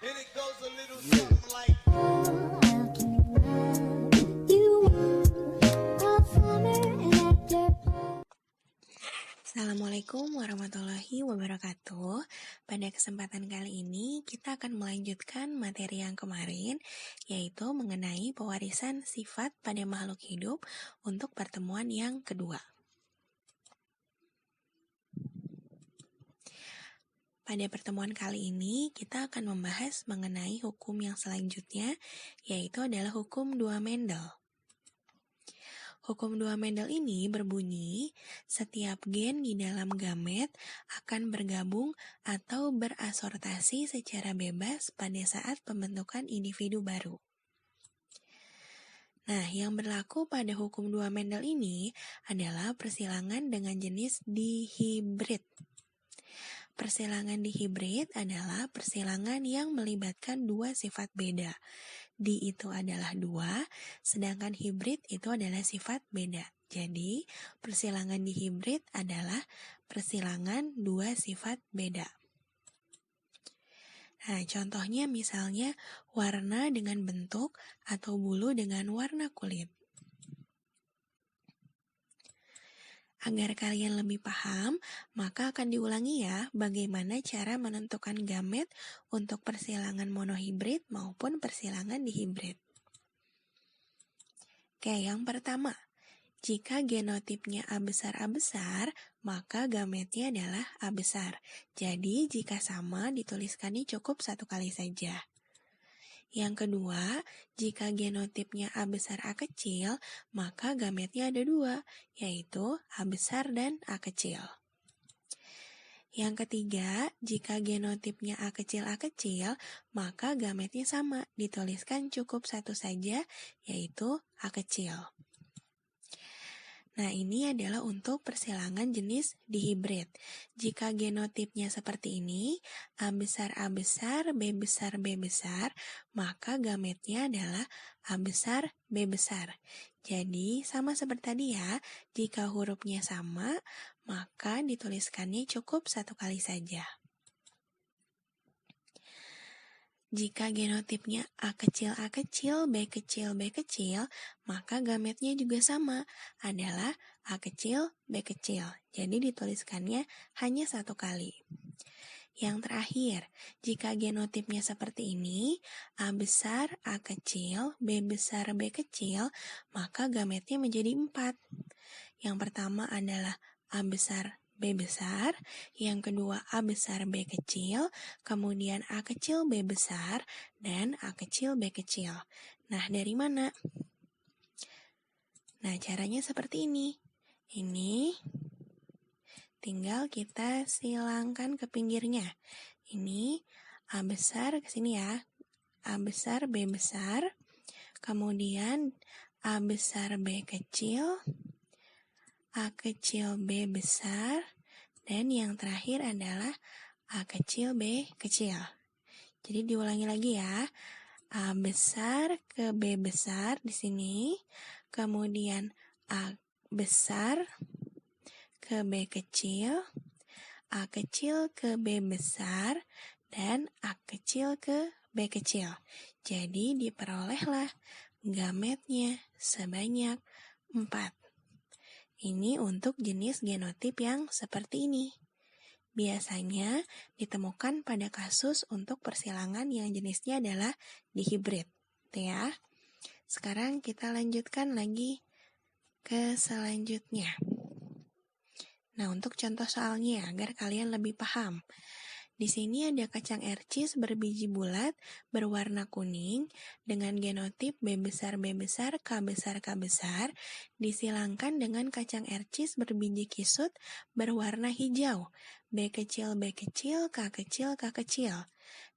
And it goes a little something like Assalamualaikum warahmatullahi wabarakatuh. Pada kesempatan kali ini kita akan melanjutkan materi yang kemarin, yaitu mengenai pewarisan sifat pada makhluk hidup untuk pertemuan yang kedua. Pada pertemuan kali ini kita akan membahas mengenai hukum yang selanjutnya, yaitu adalah hukum 2 Mendel. Hukum 2 Mendel ini berbunyi, setiap gen di dalam gamet akan bergabung atau berasortasi secara bebas pada saat pembentukan individu baru. Nah, yang berlaku pada hukum 2 Mendel ini adalah persilangan dengan jenis dihibrid. Persilangan dihibrid adalah persilangan yang melibatkan dua sifat beda. Di itu adalah 2, sedangkan hibrid itu adalah sifat beda. Jadi, persilangan dihibrid adalah persilangan dua sifat beda. Nah, contohnya misalnya warna dengan bentuk atau bulu dengan warna kulit. Agar kalian lebih paham, maka akan diulangi ya bagaimana cara menentukan gamet untuk persilangan monohibrid maupun persilangan dihibrid. Oke, yang pertama, jika genotipnya A besar, maka gametnya adalah A besar. Jadi, jika sama, dituliskannya cukup satu kali saja. Yang kedua, jika genotipnya A besar A kecil, maka gametnya ada 2, yaitu A besar dan A kecil. Yang ketiga, jika genotipnya A kecil, maka gametnya sama, dituliskan cukup satu saja, yaitu A kecil. Nah, ini adalah untuk persilangan jenis dihibrid. Jika genotipnya seperti ini, A besar, B besar, maka gametnya adalah A besar, B besar. Jadi, sama seperti tadi ya, jika hurufnya sama, maka dituliskannya cukup satu kali saja. Jika genotipnya A kecil, B kecil, maka gametnya juga sama, adalah A kecil, B kecil. Jadi dituliskannya hanya satu kali. Yang terakhir, jika genotipnya seperti ini, A besar, A kecil, B besar, B kecil, maka gametnya menjadi 4. Yang pertama adalah A besar, B besar, yang kedua A besar, B kecil, kemudian A kecil, B besar, dan A kecil, B kecil. Nah, dari mana? Nah, caranya seperti ini. Ini tinggal kita silangkan ke pinggirnya. Ini A besar ke sini ya. A besar, B besar, kemudian A besar, B kecil, A kecil, B besar, dan yang terakhir adalah A kecil, B kecil. Jadi diulangi lagi ya. A besar ke B besar di sini, kemudian A besar ke B kecil, A kecil ke B besar, dan A kecil ke B kecil. Jadi diperolehlah gametnya sebanyak 4. Ini untuk jenis genotip yang seperti ini. Biasanya ditemukan pada kasus untuk persilangan yang jenisnya adalah dihibrid. Ya. Sekarang kita lanjutkan lagi ke selanjutnya. Nah, untuk contoh soalnya agar kalian lebih paham. Di sini ada kacang ercis berbiji bulat berwarna kuning dengan genotip B besar, K besar, disilangkan dengan kacang ercis berbiji kisut berwarna hijau B kecil, K kecil.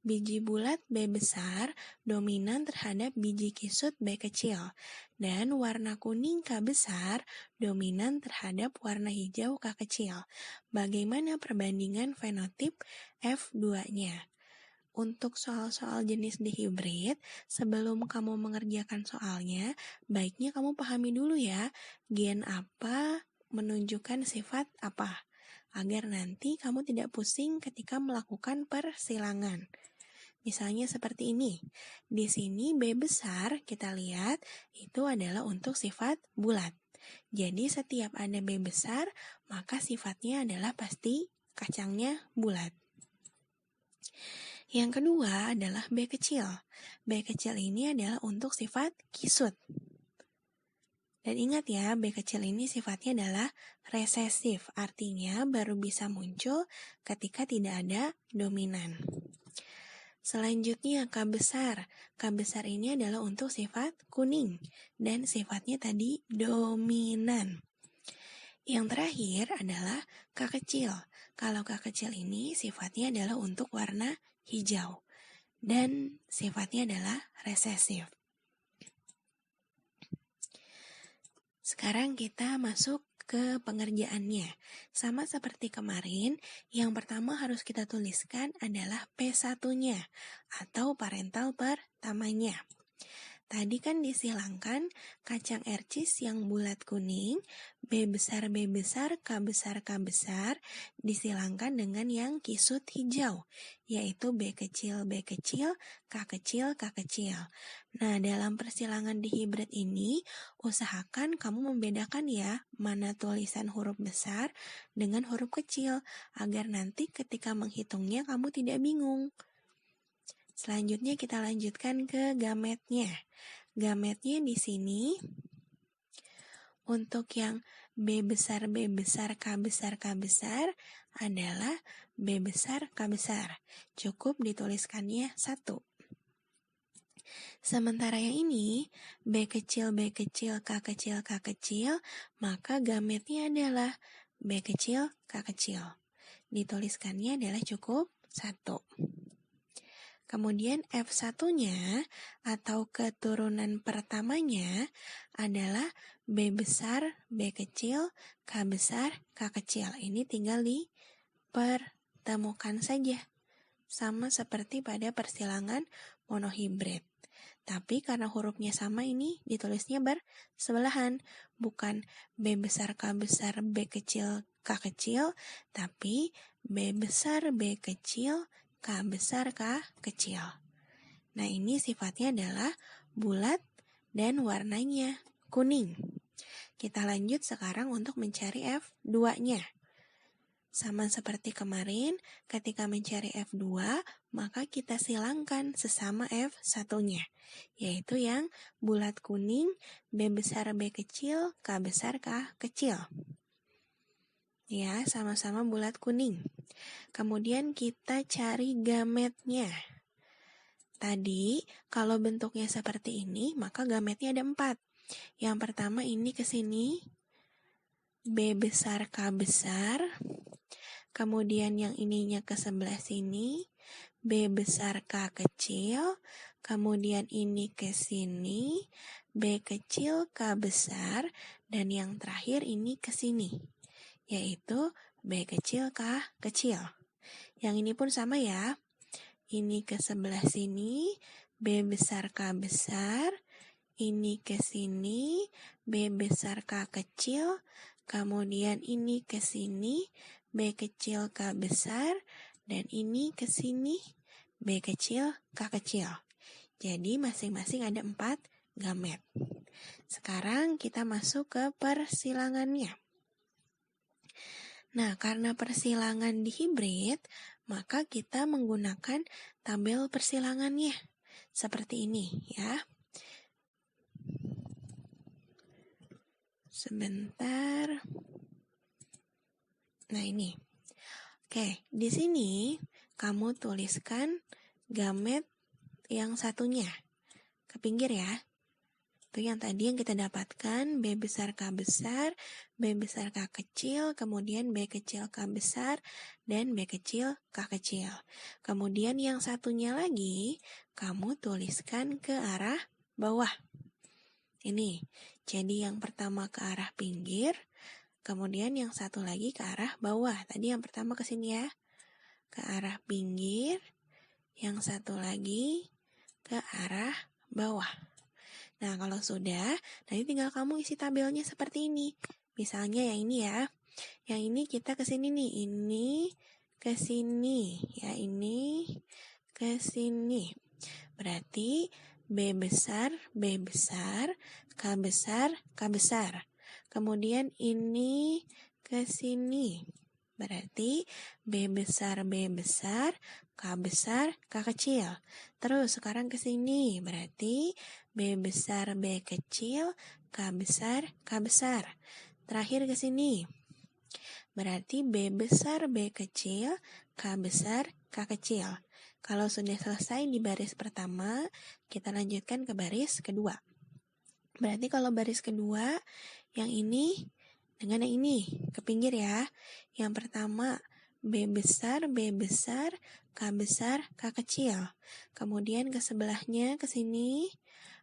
Biji bulat B besar dominan terhadap biji kisut B kecil, dan warna kuning K besar dominan terhadap warna hijau K kecil. Bagaimana perbandingan fenotip F2-nya? Untuk soal-soal jenis dihibrid, sebelum kamu mengerjakan soalnya, baiknya kamu pahami dulu ya, gen apa menunjukkan sifat apa, agar nanti kamu tidak pusing ketika melakukan persilangan. Misalnya seperti ini. Di sini B besar kita lihat itu adalah untuk sifat bulat. Jadi setiap ada B besar, maka sifatnya adalah pasti kacangnya bulat. Yang kedua adalah B kecil. B kecil ini adalah untuk sifat kisut. Dan ingat ya, B kecil ini sifatnya adalah resesif, artinya baru bisa muncul ketika tidak ada dominan. Selanjutnya K besar. K besar ini adalah untuk sifat kuning dan sifatnya tadi dominan. Yang terakhir adalah K kecil. Kalau K kecil ini sifatnya adalah untuk warna hijau dan sifatnya adalah resesif. Sekarang kita masuk ke pengerjaannya. Sama seperti kemarin, yang pertama harus kita tuliskan adalah P1-nya atau parental pertamanya. Tadi kan disilangkan kacang ercis yang bulat kuning, B besar, K besar, K besar, disilangkan dengan yang kisut hijau, yaitu B kecil, K kecil, K kecil. Nah, dalam persilangan di hibrid ini, usahakan kamu membedakan ya, mana tulisan huruf besar dengan huruf kecil, agar nanti ketika menghitungnya kamu tidak bingung. Selanjutnya kita lanjutkan ke gametnya. Gametnya di sini untuk yang B besar, K besar, K besar adalah B besar, K besar. Cukup dituliskannya 1. Sementara yang ini B kecil, K kecil, K kecil, maka gametnya adalah B kecil, K kecil. Dituliskannya adalah cukup 1. Kemudian F1-nya atau keturunan pertamanya adalah B besar, B kecil, K besar, K kecil. Ini tinggal dipertemukan saja. Sama seperti pada persilangan monohibrid. Tapi karena hurufnya sama ini ditulisnya bersebelahan. Bukan B besar, K besar, B kecil, K kecil. Tapi B besar, B kecil, K besar, K kecil. Nah, ini sifatnya adalah bulat dan warnanya kuning. Kita lanjut sekarang untuk mencari F2-nya. Sama seperti kemarin, ketika mencari F2, maka kita silangkan sesama F1-nya, yaitu yang bulat kuning, B besar, B kecil, K besar, K kecil. Ya, sama-sama bulat kuning. Kemudian kita cari gametnya. Tadi, kalau bentuknya seperti ini, maka gametnya ada 4. Yang pertama ini ke sini, B besar, K besar. Kemudian yang ininya ke sebelah sini, B besar, K kecil. Kemudian ini ke sini, B kecil, K besar. Dan yang terakhir ini ke sini, yaitu B kecil, K kecil. Yang ini pun sama ya. Ini ke sebelah sini, B besar, K besar. Ini ke sini, B besar, K kecil. Kemudian ini ke sini, B kecil, K besar. Dan ini ke sini, B kecil, K kecil. Jadi masing-masing ada 4 gamet. Sekarang kita masuk ke persilangannya. Nah, karena persilangan di hibrid, maka kita menggunakan tabel persilangannya. Seperti ini ya. Sebentar. Nah, ini. Oke, di sini kamu tuliskan gamet yang satunya. Ke pinggir ya. Itu yang tadi yang kita dapatkan, B besar, K besar, B besar, K kecil, kemudian B kecil, K besar, dan B kecil, K kecil. Kemudian yang satunya lagi, kamu tuliskan ke arah bawah. Ini, jadi yang pertama ke arah pinggir, kemudian yang satu lagi ke arah bawah. Tadi yang pertama ke sini ya, ke arah pinggir, yang satu lagi ke arah bawah. Nah, kalau sudah, nanti tinggal kamu isi tabelnya seperti ini. Misalnya yang ini ya. Yang ini kita ke sini nih. Ini ke sini. Ya, ini ke sini. Berarti B besar, K besar, K besar. Kemudian ini ke sini. Berarti B besar, K besar, K kecil. Terus sekarang ke sini. Berarti B besar, B kecil, K besar, K besar. Terakhir ke sini. Berarti B besar, B kecil, K besar, K kecil. Kalau sudah selesai di baris pertama, kita lanjutkan ke baris kedua. Berarti kalau baris kedua, yang ini dengan yang ini, ke pinggir ya. Yang pertama, B besar, K besar, K kecil. Kemudian ke sebelahnya, ke sini,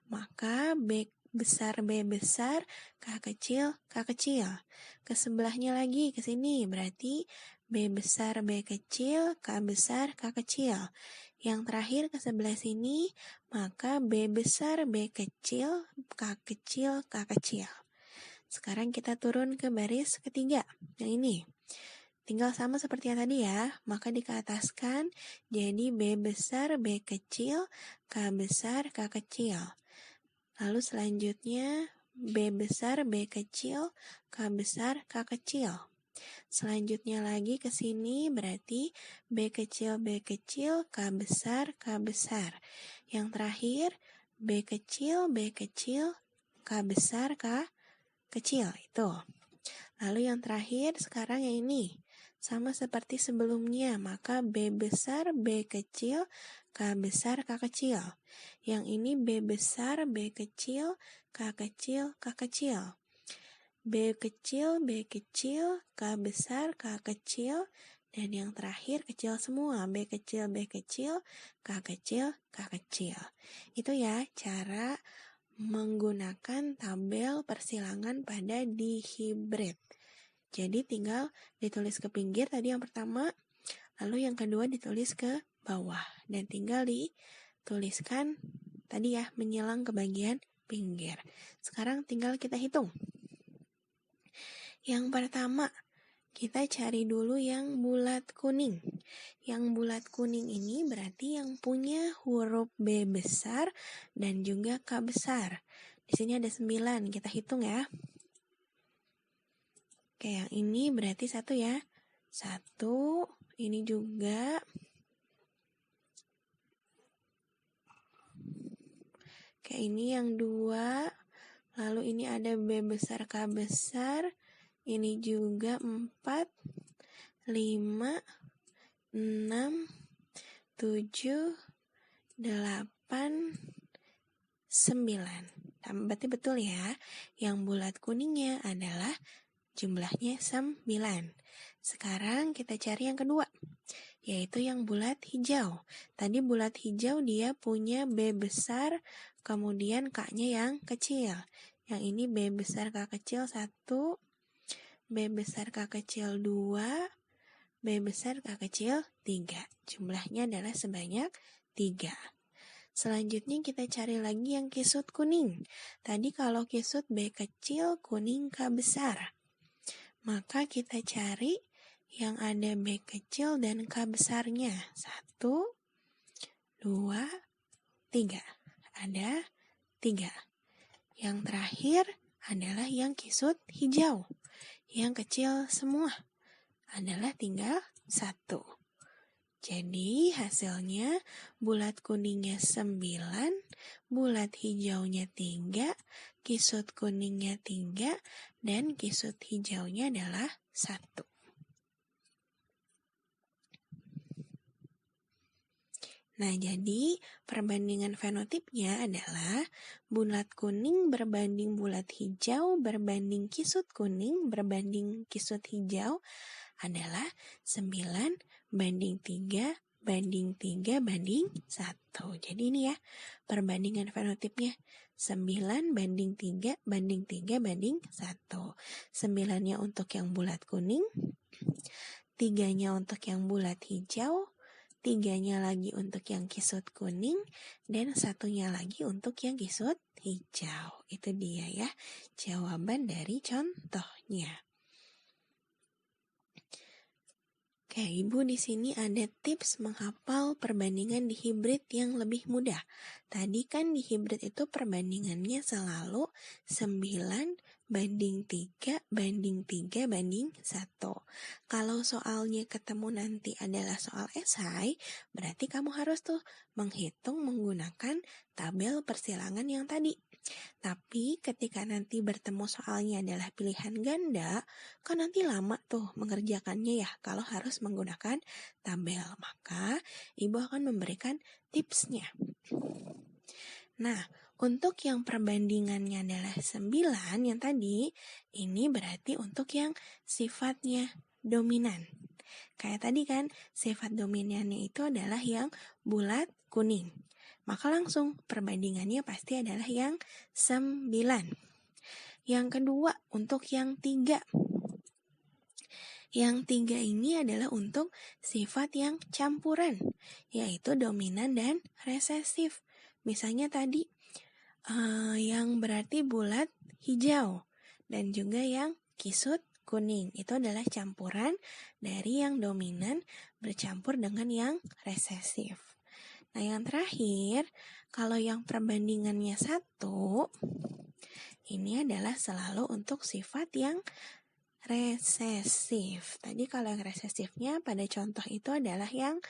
maka B besar, K kecil, K kecil. Ke sebelahnya lagi, ke sini, berarti B besar, B kecil, K besar, K kecil. Yang terakhir ke sebelah sini, maka B besar, B kecil, K kecil, K kecil. Sekarang kita turun ke baris ketiga, yang ini. Tinggal sama seperti yang tadi ya, maka dikeataskan jadi B besar, B kecil, K besar, K kecil. Lalu selanjutnya B besar, B kecil, K besar, K kecil. Selanjutnya lagi ke sini berarti B kecil, K besar, K besar. Yang terakhir B kecil, K besar, K kecil itu. Lalu yang terakhir sekarang yang ini. Sama seperti sebelumnya, maka B besar, B kecil, K besar, K kecil. Yang ini B besar, B kecil, K kecil, K kecil. B kecil, K besar, K kecil. Dan yang terakhir kecil semua, B kecil, K kecil, K kecil. Itu ya cara menggunakan tabel persilangan pada dihibrid. Jadi tinggal ditulis ke pinggir tadi yang pertama, lalu yang kedua ditulis ke bawah. Dan tinggal dituliskan tadi ya, menyilang ke bagian pinggir. Sekarang tinggal kita hitung. Yang pertama, kita cari dulu yang bulat kuning. Yang bulat kuning ini berarti yang punya huruf B besar dan juga K besar. Di sini ada 9, kita hitung ya. Oke, yang ini berarti 1 ya. 1, ini juga. Oke, ini yang 2. Lalu ini ada B besar, K besar. Ini juga 4, 5, 6, 7, 8, 9. Berarti betul ya, yang bulat kuningnya adalah jumlahnya 9. Sekarang kita cari yang kedua, yaitu yang bulat hijau. Tadi bulat hijau dia punya B besar, kemudian K-nya yang kecil. Yang ini B besar K kecil 1, B besar K kecil 2, B besar K kecil 3. Jumlahnya adalah sebanyak 3. Selanjutnya kita cari lagi yang kisut kuning. Tadi kalau kisut B kecil, kuning K besar. Maka kita cari yang ada B kecil dan K besarnya. 1, 2, 3. Ada 3. Yang terakhir adalah yang kisut hijau. Yang kecil semua adalah tinggal 1. Jadi hasilnya bulat kuningnya 9, bulat hijaunya 3, kisut kuningnya 3, dan kisut hijaunya adalah 1. Nah, jadi perbandingan fenotipnya adalah bulat kuning berbanding bulat hijau berbanding kisut kuning berbanding kisut hijau adalah 9 banding 3 banding 3 banding 1. Jadi ini ya perbandingan fenotipnya. 9 banding 3 banding 3 banding 1. 9-nya untuk yang bulat kuning, 3-nya untuk yang bulat hijau, 3-nya lagi untuk yang kisut kuning, dan 1-nya lagi untuk yang kisut hijau. Itu dia ya jawaban dari contohnya. Oke, Ibu di sini ada tips menghafal perbandingan di hibrid yang lebih mudah. Tadi kan di hibrid itu perbandingannya selalu 9 banding 3 banding 3 banding 1. Kalau soalnya ketemu nanti adalah soal esai, berarti kamu harus tuh menghitung menggunakan tabel persilangan yang tadi. Tapi ketika nanti bertemu soalnya adalah pilihan ganda, kan nanti lama tuh mengerjakannya ya kalau harus menggunakan tabel. Maka Ibu akan memberikan tipsnya. Nah, untuk yang perbandingannya adalah 9 yang tadi, ini berarti untuk yang sifatnya dominan. Kayak tadi kan, sifat dominannya itu adalah yang bulat kuning. Maka langsung perbandingannya pasti adalah yang 9. Yang kedua, untuk yang 3. Yang 3 ini adalah untuk sifat yang campuran, yaitu dominan dan resesif. Misalnya tadi, yang berarti bulat hijau, dan juga yang kisut kuning. Itu adalah campuran dari yang dominan bercampur dengan yang resesif. Nah, yang terakhir, kalau yang perbandingannya 1, ini adalah selalu untuk sifat yang resesif. Tadi kalau yang resesifnya pada contoh itu adalah yang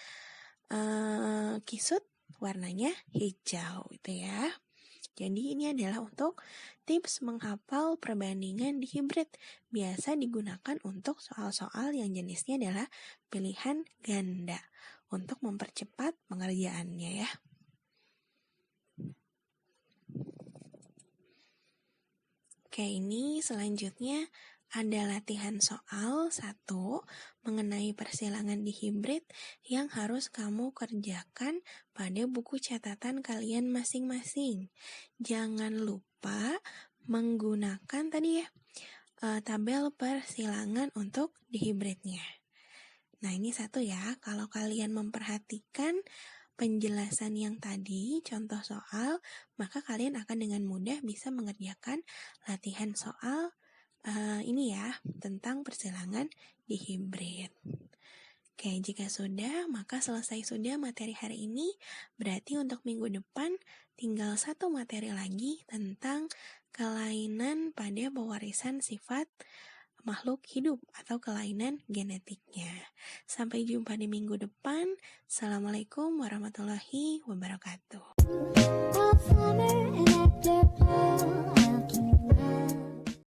kisut warnanya hijau itu ya. Jadi ini adalah untuk tips menghafal perbandingan di hibrid. Biasa digunakan untuk soal-soal yang jenisnya adalah pilihan ganda untuk mempercepat pengerjaannya ya. Oke, ini selanjutnya ada latihan soal 1 mengenai persilangan di hibrid yang harus kamu kerjakan pada buku catatan kalian masing-masing. Jangan lupa menggunakan tadi ya tabel persilangan untuk di hibridnya. Nah, ini 1 ya, kalau kalian memperhatikan penjelasan yang tadi, contoh soal, maka kalian akan dengan mudah bisa mengerjakan latihan soal ini ya, tentang persilangan di hibrid. Oke, jika sudah, maka selesai sudah materi hari ini. Berarti untuk minggu depan tinggal 1 materi lagi tentang kelainan pada pewarisan sifat makhluk hidup atau kelainan genetiknya. Sampai jumpa di minggu depan. Assalamualaikum warahmatullahi wabarakatuh.